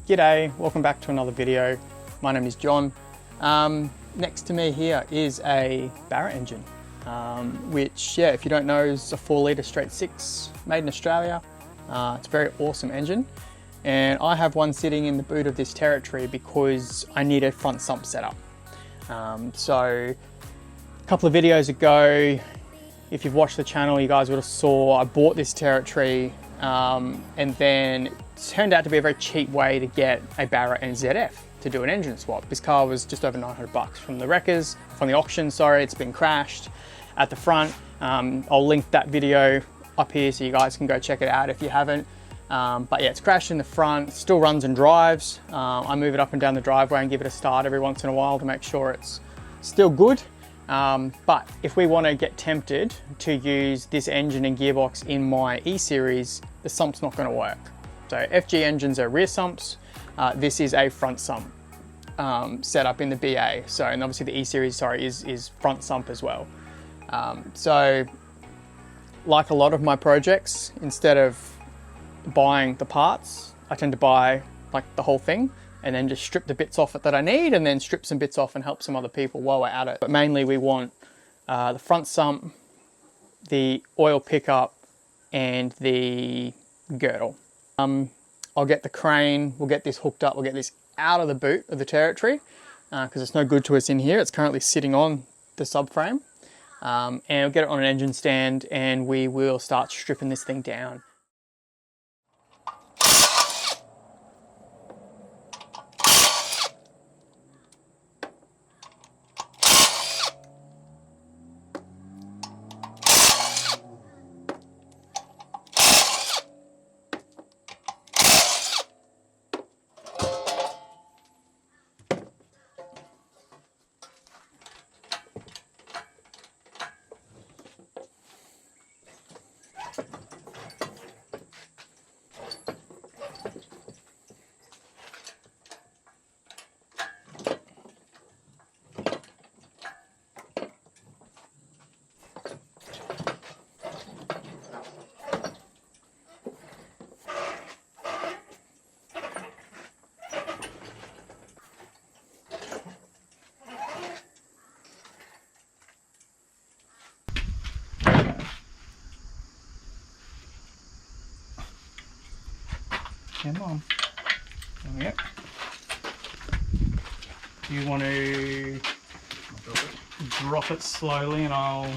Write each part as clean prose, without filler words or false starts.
G'day, welcome back to another video. My name is John. Next to me here is a Barra engine, which, if you don't know, is a 4 litre straight 6 made in Australia. It's a very awesome engine, and I have one sitting in the boot of this Territory because I need a front sump setup. So a couple of videos ago, if you've watched the channel, you guys would have saw I bought this Territory, and then it turned out to be a very cheap way to get a Barra and ZF to do an engine swap. This car was just over 900 bucks from the wreckers, from the auction, sorry. It's been crashed at the front. I'll link that video up here so you guys can go check it out if you haven't. But yeah, it's crashed in the front, still runs and drives. I move it up and down the driveway and give it a start every once in a while to make sure it's still good. But if we want to get tempted to use this engine and gearbox in my E-series, the sump's not going to work. So FG engines are rear sumps. This is a front sump setup in the BA. So, and obviously the E-series, sorry, is front sump as well. So like a lot of my projects, instead of buying the parts, I tend to buy like the whole thing and then just strip the bits off it that I need, and then strip some bits off and help some other people while we're at it. But mainly we want the front sump, the oil pickup, and the girdle. I'll get the crane, we'll get this hooked up, we'll get this out of the boot of the Territory because it's no good to us in here. It's currently sitting on the subframe, and we'll get it on an engine stand and we will start stripping this thing down. Come on. There we go. You want to drop it slowly and I'll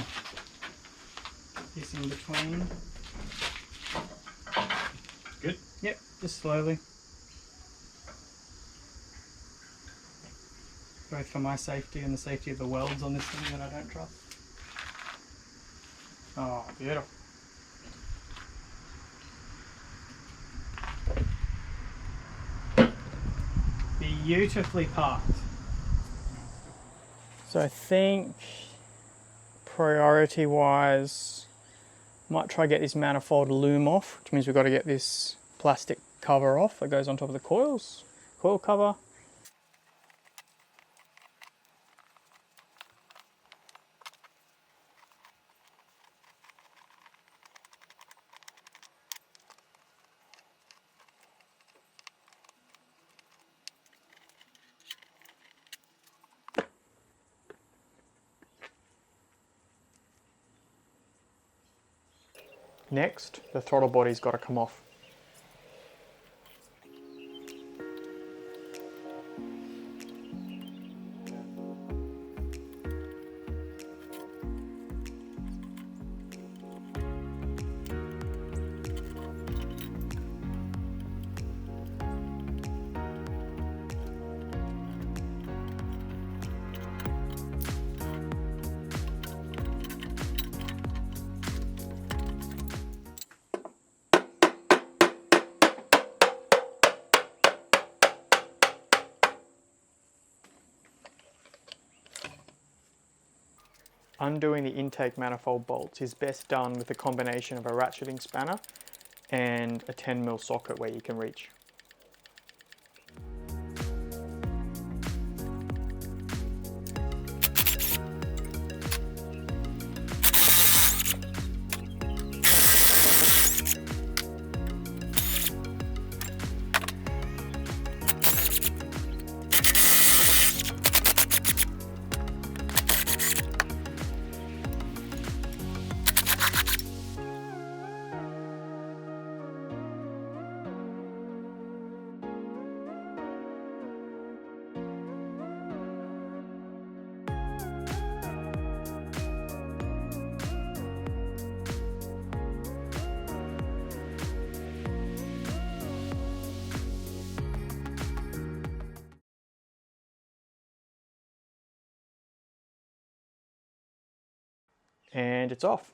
put this in between. Good? Yep, just slowly. Both for my safety and the safety of the welds on this thing that I don't trust. Oh, beautiful. Beautifully parked. So I think priority wise, might try to get this manifold loom off, which means we've got to get this plastic cover off that goes on top of the coils, coil cover. Next, the throttle body's got to come off. Undoing the intake manifold bolts is best done with a combination of a ratcheting spanner and a 10mm socket where you can reach. and it's off.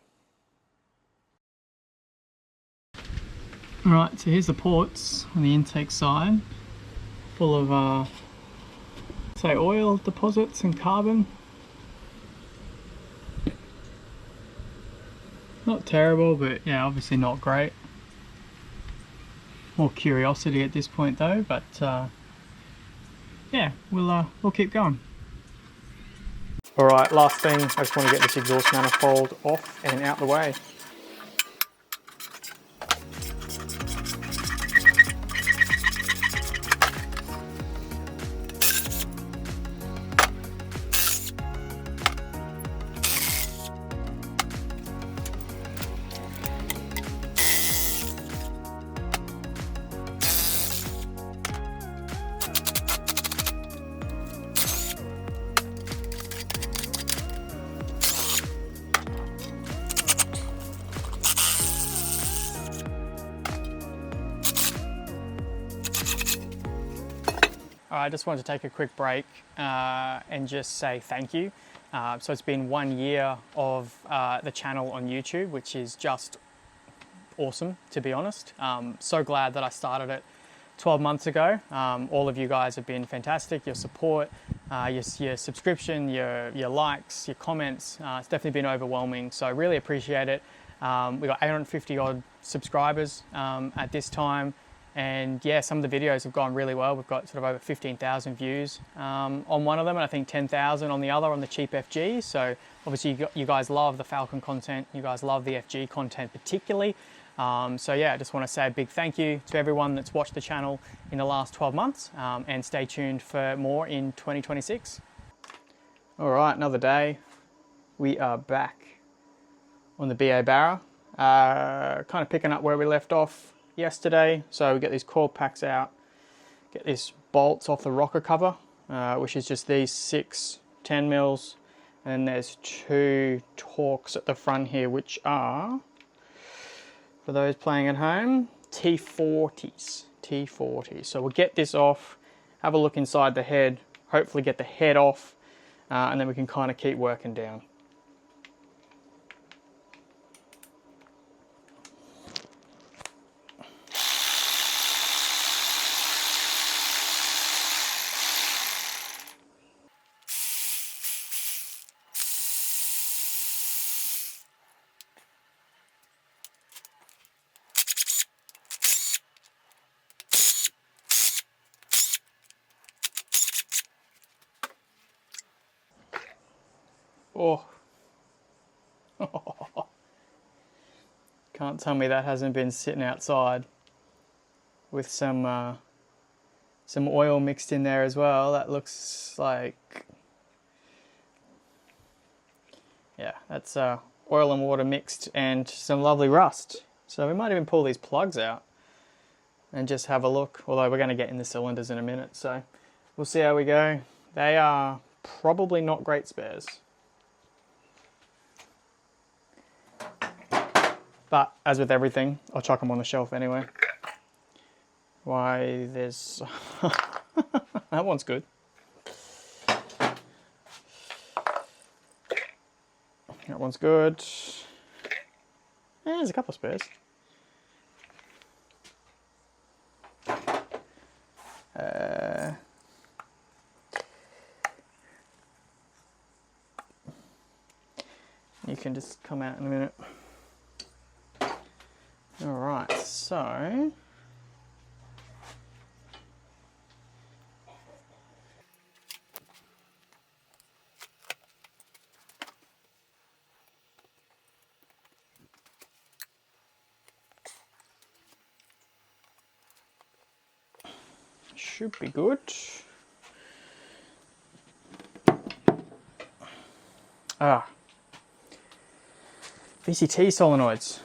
Alright, so here's the ports on the intake side, full of say oil deposits and carbon. Not terrible, but yeah, obviously not great. More curiosity at this point though, but yeah, we'll keep going. Alright, last thing, I just want to get this exhaust manifold off and out the way. I just wanted to take a quick break and just say thank you. So it's been 1 year of the channel on YouTube, which is just awesome, to be honest. So glad that I started it 12 months ago. All of you guys have been fantastic. Your support, your subscription, your likes, your comments, it's definitely been overwhelming. So I really appreciate it. We got 850 odd subscribers at this time. And yeah, some of the videos have gone really well. We've got sort of over 15,000 views on one of them, and I think 10,000 on the other, on the cheap FG. So obviously you guys love the Falcon content. You guys love the FG content particularly. So yeah, I just want to say a big thank you to everyone that's watched the channel in the last 12 months, and stay tuned for more in 2026. All right, another day. We are back on the BA Barra, kind of picking up where we left off yesterday. So we get these coil packs out, get these bolts off the rocker cover, which is just these 6 10 mils, and there's 2 Torx at the front here, which are, for those playing at home, T40s. So we'll get this off, have a look inside the head, hopefully get the head off, and then we can kind of keep working down. Oh, can't tell me that hasn't been sitting outside with some oil mixed in there as well. That looks like, yeah, that's oil and water mixed and some lovely rust. So we might even pull these plugs out and just have a look, although we're going to get in the cylinders in a minute, so we'll see how we go. They are probably not great spares. But as with everything, I'll chuck them on the shelf anyway. Why, there's... that one's good. That one's good. There's a couple of spares. You can just come out in a minute. Alright, so should be good. VCT solenoids.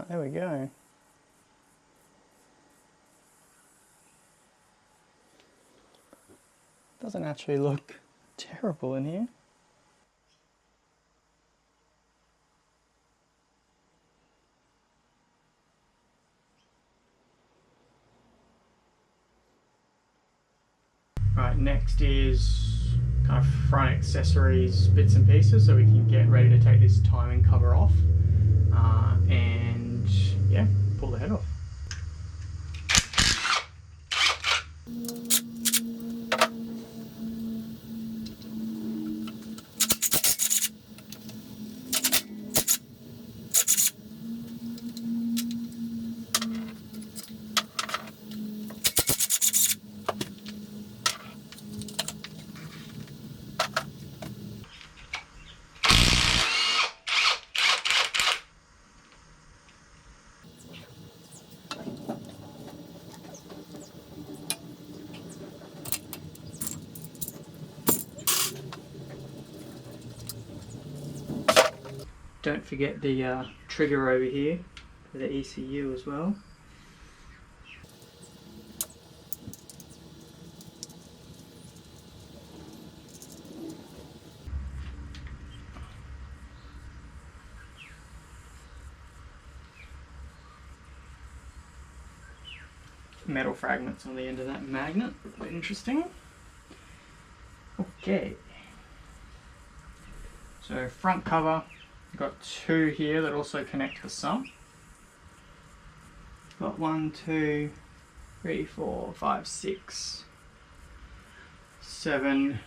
Right, there we go. Doesn't actually look terrible in here. Right, next is kind of front accessories, bits and pieces, so we can get ready to take this timing cover off and yeah, pull the head off. Don't forget the trigger over here for the ECU as well. Metal fragments on the end of that magnet, quite interesting. Okay, so front cover, you've got two here that also connect to the sump. Got 1, 2, 3, 4, 5, 6, 7,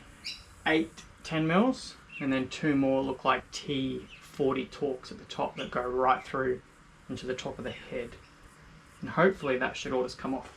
8, 10 mils, and then two more look like T40 Torques at the top that go right through into the top of the head. And hopefully that should all just come off.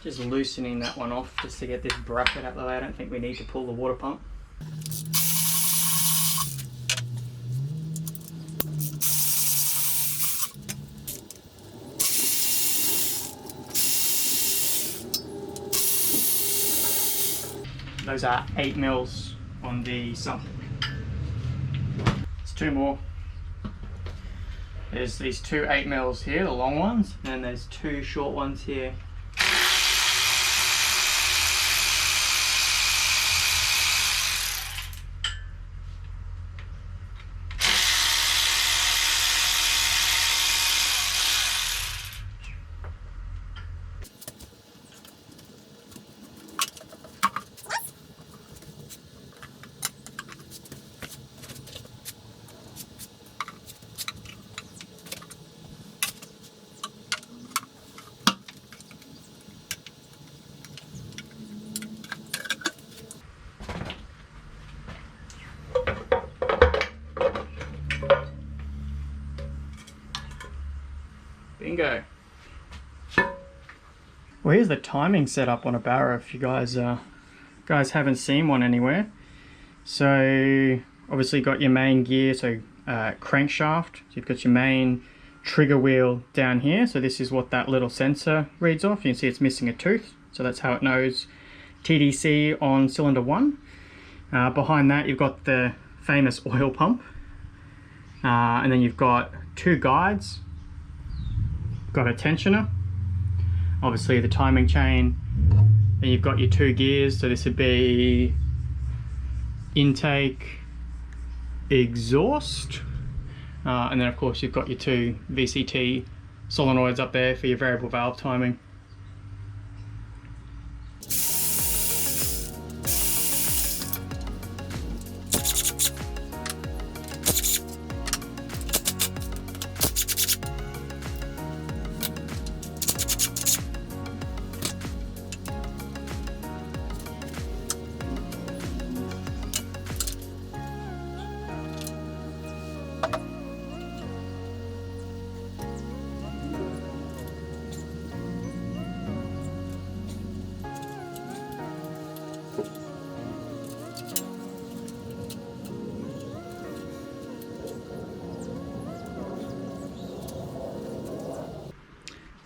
Just loosening that one off just to get this bracket out of the way. I don't think we need to pull the water pump. Those are 8 mils on the sump. It's two more. There's these two 8 mils here, the long ones, and then there's two short ones here. Bingo. Well, here's the timing setup on a Barra if you guys haven't seen one anywhere. So obviously you've got your main gear, so crankshaft. So you've got your main trigger wheel down here. So this is what that little sensor reads off. You can see it's missing a tooth. So that's how it knows TDC on cylinder 1. Behind that you've got the famous oil pump. And then you've got two guides. Got a tensioner, obviously the timing chain, and you've got your two gears. So this would be intake, exhaust, and then of course you've got your two VCT solenoids up there for your variable valve timing.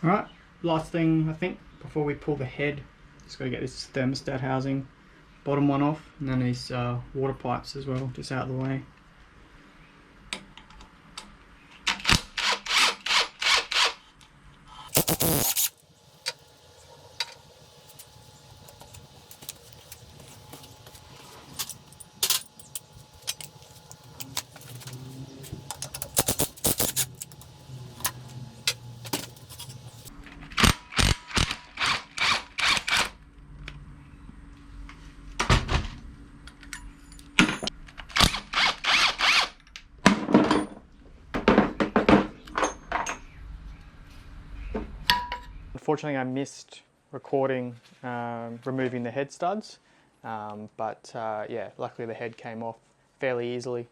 Alright, last thing I think before we pull the head, just got to get this thermostat housing, bottom one off, and then these water pipes as well, just out of the way. Unfortunately, I missed recording removing the head studs, but yeah, luckily the head came off fairly easily.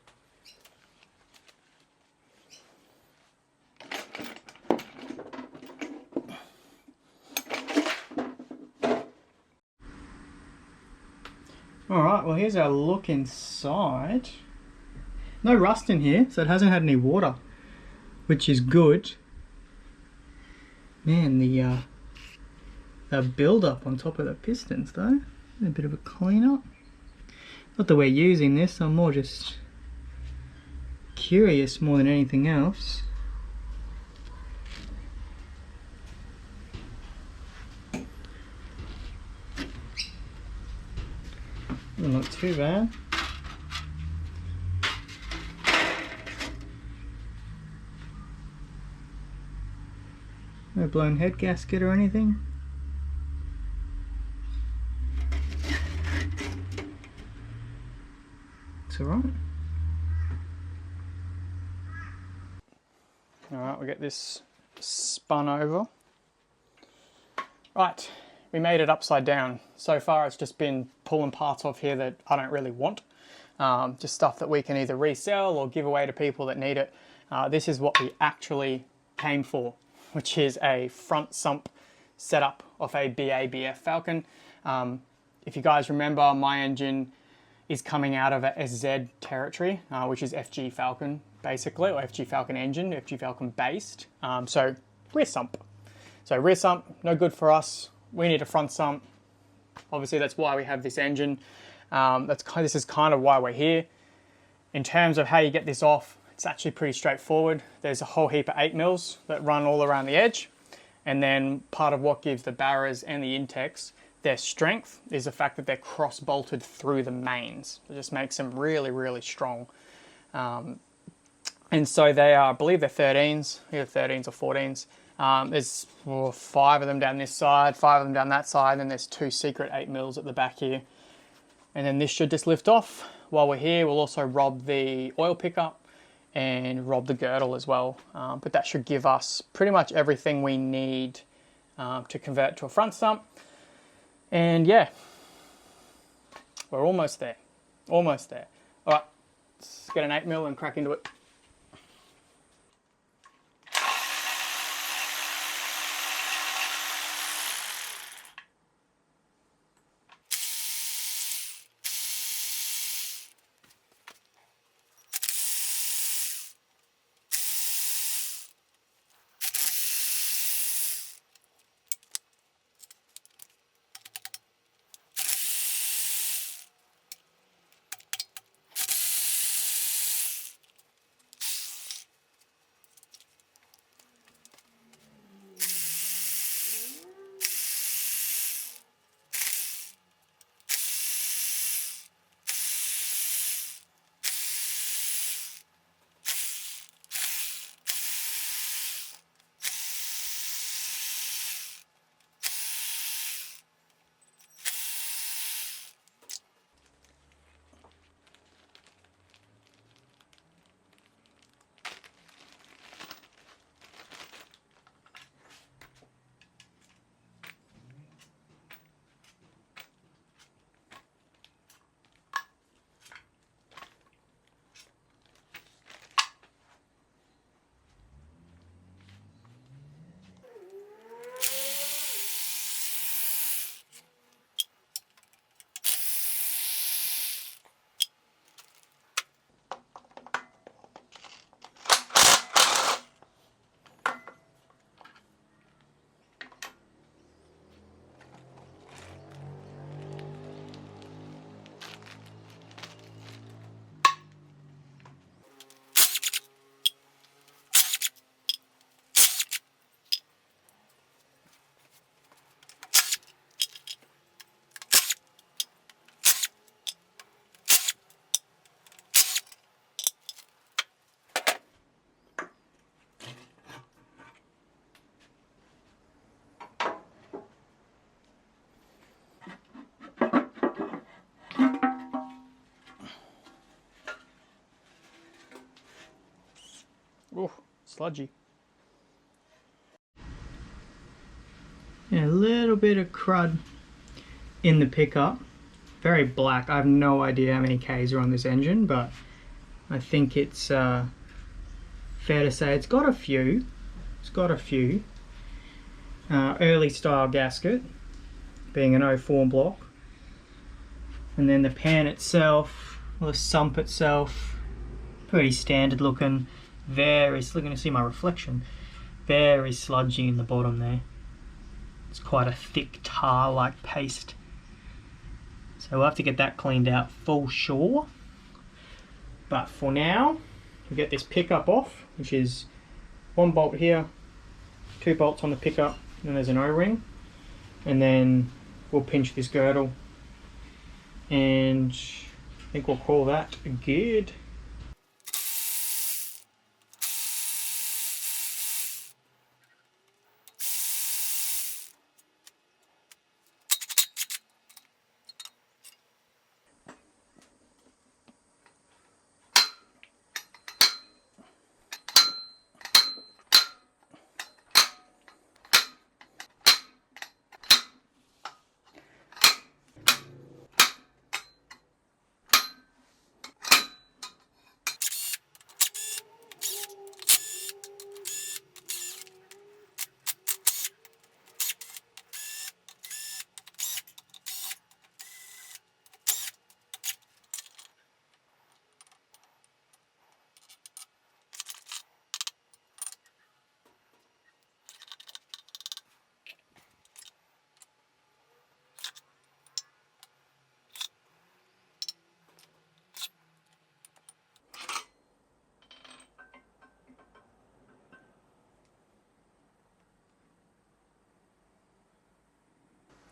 Alright, well here's our look inside. No rust in here, so it hasn't had any water, which is good. Man, the build up on top of the pistons though, a bit of a clean up. Not that we're using this, I'm more just curious more than anything else. Doesn't look too bad. No blown head gasket or anything. It's alright. Alright, we'll get this spun over. Right, we made it upside down. So far it's just been pulling parts off here that I don't really want. Just stuff that we can either resell or give away to people that need it. This is what we actually came for, which is a front sump setup of a BA Falcon. If you guys remember, my engine is coming out of a SZ territory, which is FG Falcon basically, or FG Falcon engine, FG Falcon based. So rear sump. So rear sump, no good for us. We need a front sump. Obviously that's why we have this engine. This is kind of why we're here. In terms of how you get this off, it's actually pretty straightforward. There's a whole heap of 8mm that run all around the edge. And then part of what gives the Barras and the Intex their strength is the fact that they're cross-bolted through the mains. It just makes them really, really strong. And so they are, I believe they're 13s, either 13s or 14s. There's 5 of them down this side, 5 of them down that side, and there's 2 secret 8mm at the back here. And then this should just lift off. While we're here, we'll also rob the oil pickup and rob the girdle as well. But that should give us pretty much everything we need to convert to a front sump. And yeah, we're almost there. Almost there. All right, let's get an 8mm and crack into it. sludgy. Yeah, a little bit of crud in the pickup. Very black. I have no idea how many Ks are on this engine, but I think it's fair to say it's got a few. It's got a few. Early style gasket, being an 04 block. And then the pan itself, or the sump itself, pretty standard looking. Very, looking to see my reflection, very sludgy in the bottom there. It's quite a thick tar-like paste. So we'll have to get that cleaned out for sure. But for now, we'll get this pickup off, which is one bolt here, 2 bolts on the pickup, and there's an O-ring. And then we'll pinch this girdle, and I think we'll call that good.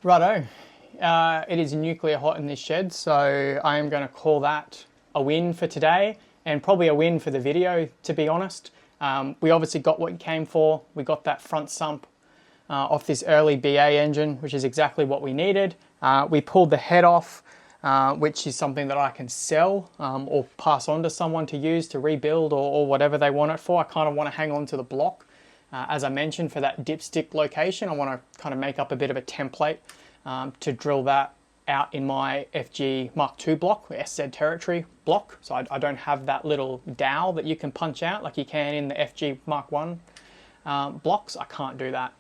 Righto, it is nuclear hot in this shed, so I am going to call that a win for today, and probably a win for the video, to be honest. We obviously got what you came for. We got that front sump off this early BA engine, which is exactly what we needed. We pulled the head off, which is something that I can sell or pass on to someone to use to rebuild or whatever they want it for. I kind of want to hang on to the block. As I mentioned, for that dipstick location, I want to kind of make up a bit of a template to drill that out in my FG Mark II block, SZ territory block. So I don't have that little dowel that you can punch out like you can in the FG Mark I blocks. I can't do that.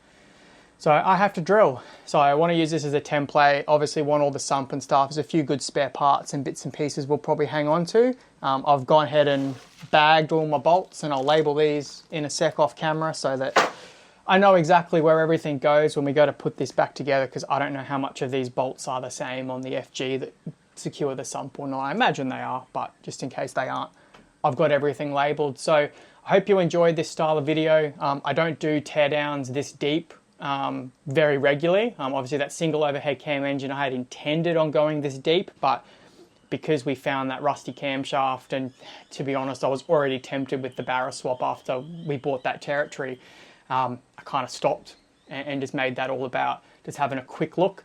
So I have to drill. So I want to use this as a template. Obviously want all the sump and stuff. There's a few good spare parts and bits and pieces we'll probably hang on to. I've gone ahead and bagged all my bolts, and I'll label these in a sec off camera so that I know exactly where everything goes when we go to put this back together, because I don't know how much of these bolts are the same on the FG that secure the sump or not. I imagine they are, but just in case they aren't, I've got everything labeled. So I hope you enjoyed this style of video. I don't do teardowns this deep very regularly. Obviously that single overhead cam engine, I had intended on going this deep, but because we found that rusty camshaft, and to be honest, I was already tempted with the Barra swap after we bought that territory, I kind of stopped and just made that all about just having a quick look.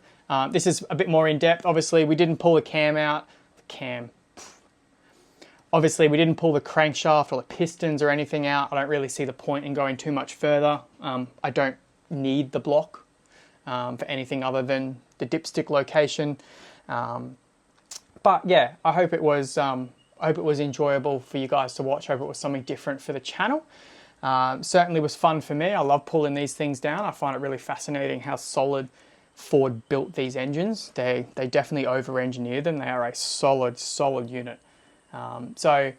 This is a bit more in depth. Obviously we didn't pull the cam out. Obviously we didn't pull the crankshaft or the pistons or anything out. I don't really see the point in going too much further. I don't need the block for anything other than the dipstick location. But yeah, I hope it was enjoyable for you guys to watch. I hope it was something different for the channel. Certainly was fun for me. I love pulling these things down. I find it really fascinating how solid Ford built these engines. They definitely over-engineered them. They are a solid unit. So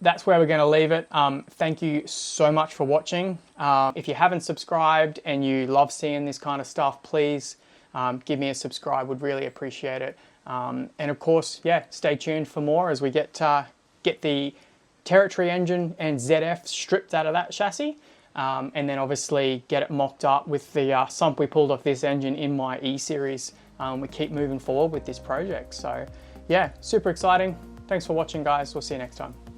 that's where we're going to leave it. Thank you so much for watching. If you haven't subscribed and you love seeing this kind of stuff, please give me a subscribe. Would really appreciate it. And of course, yeah, stay tuned for more as we get the Territory engine and ZF stripped out of that chassis, and then obviously get it mocked up with the sump we pulled off this engine in my E-series. We keep moving forward with this project. So yeah, super exciting. Thanks for watching, guys. We'll see you next time.